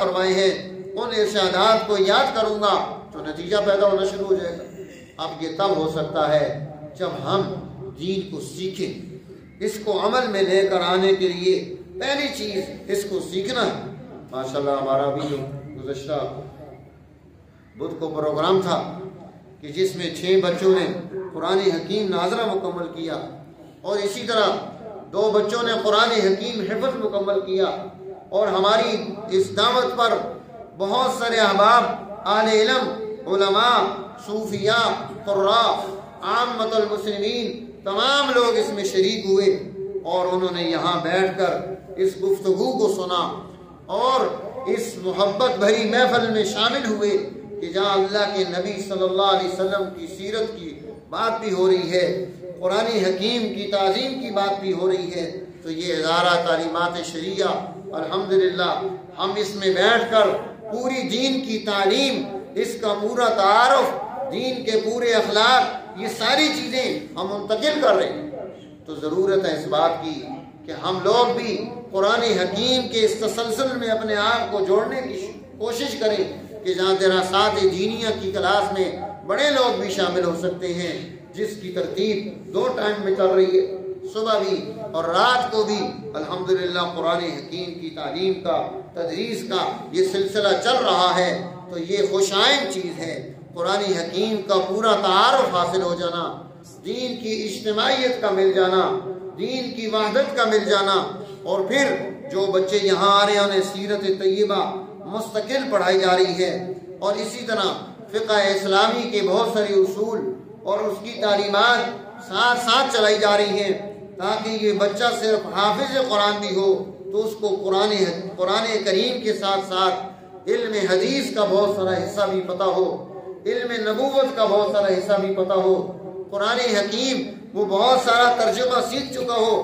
فرمائے ہیں ان ارشادات کو یاد کروں گا تو نتیجہ پیدا ہونا شروع ہو جائے گا۔ اب یہ تب ہو سکتا ہے جب ہم دین کو سیکھیں، اس کو عمل میں لے کر آنے کے لیے پہلی چیز اس کو سیکھنا ہے۔ ماشاءاللہ ہمارا بھی جو گزشتہ بدھ کو پروگرام تھا کہ جس میں 6 بچوں نے قرآن حکیم ناظرہ مکمل کیا، اور اسی طرح 2 بچوں نے قرآن حکیم حفظ مکمل کیا، اور ہماری اس دعوت پر بہت سارے احباب، اہل علم، علماء، صوفیاء، قراء، عامۃ المسلمین تمام لوگ اس میں شریک ہوئے، اور انہوں نے یہاں بیٹھ کر اس گفتگو کو سنا اور اس محبت بھری محفل میں شامل ہوئے کہ جہاں اللہ کے نبی صلی اللہ علیہ وسلم کی سیرت کی بات بھی ہو رہی ہے، قرآن حکیم کی تعظیم کی بات بھی ہو رہی ہے۔ تو یہ ادارہ تعلیمات شریعہ الحمدللہ ہم اس میں بیٹھ کر پوری دین کی تعلیم، اس کا پورا تعارف، دین کے پورے اخلاق، یہ ساری چیزیں ہم منتقل کر رہے ہیں۔ تو ضرورت ہے اس بات کی کہ ہم لوگ بھی قرآن حکیم کے اس تسلسل میں اپنے آپ کو جوڑنے کی کوشش کریں کہ جہاں دراسات دینیہ کی کلاس میں بڑے لوگ بھی شامل ہو سکتے ہیں، جس کی ترتیب 2 ٹائم میں چل رہی ہے، صبح بھی اور رات کو بھی الحمدللہ قرآن حکیم کی تعلیم کا، تدریس کا یہ سلسلہ چل رہا ہے۔ تو یہ خوشائن چیز ہے، قرآن حکیم کا پورا تعارف حاصل ہو جانا، دین کی اجتماعیت کا مل جانا، دین کی وحدت کا مل جانا، اور پھر جو بچے یہاں آ رہے ہیں انہیں سیرت طیبہ مستقل پڑھائی جا رہی ہے، اور اسی طرح فقہ اسلامی کے بہت سارے اصول اور اس کی تعلیمات ساتھ ساتھ چلائی جا رہی ہیں، تاکہ یہ بچہ صرف حافظ قرآن بھی ہو تو اس کو قرآن کریم کے ساتھ ساتھ علم حدیث کا بہت سارا حصہ بھی پتہ ہو، علم نبوت کا بہت سارا حصہ بھی پتہ ہو، قرآن حکیم وہ بہت سارا ترجمہ سیکھ چکا ہو،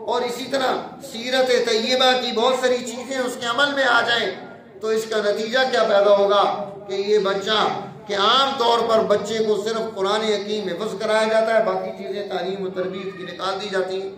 اور اسی طرح سیرت طیبہ کی بہت ساری چیزیں اس کے عمل میں آ جائیں۔ تو اس کا نتیجہ کیا پیدا ہوگا کہ یہ بچہ کہ عام طور پر بچے کو صرف قرآن حکیم حفظ کرایا جاتا ہے، باقی چیزیں تعلیم و تربیت کی نکال دی جاتی ہیں،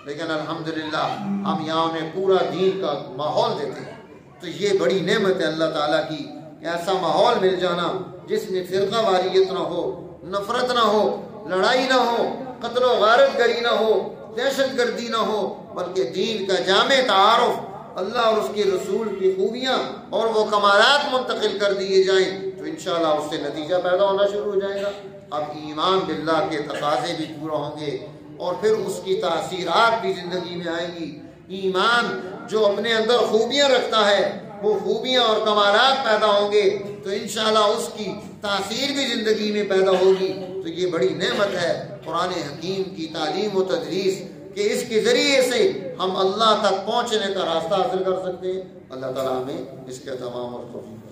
لیکن الحمدللہ ہم یہاں انہیں پورا دین کا ماحول دیتے ہیں۔ تو یہ بڑی نعمت ہے اللہ تعالیٰ کی، ایسا ماحول مل جانا جس میں فرقہ واریت نہ ہو، نفرت نہ ہو، لڑائی نہ ہو، قتل و غارت گری نہ ہو، دہشت گردی نہ ہو، بلکہ دین کا جامع تعارف، اللہ اور اس کے رسول کی خوبیاں اور وہ کمالات منتقل کر دیے جائیں، تو انشاءاللہ اس سے نتیجہ پیدا ہونا شروع ہو جائے گا۔ اب ایمان باللہ کے تقاضے بھی پورا ہوں گے، اور پھر اس کی تاثیرات بھی زندگی میں آئیں گی۔ ایمان جو اپنے اندر خوبیاں رکھتا ہے وہ خوبیاں اور کمالات پیدا ہوں گے، تو انشاءاللہ اس کی تاثیر بھی زندگی میں پیدا ہوگی۔ تو یہ بڑی نعمت ہے قرآن حکیم کی تعلیم و تدریس کہ اس کے ذریعے سے ہم اللہ تک پہنچنے کا راستہ حاصل کر سکتے ہیں۔ اللہ تعالیٰ ہمیں اس کے تمام اور توفیق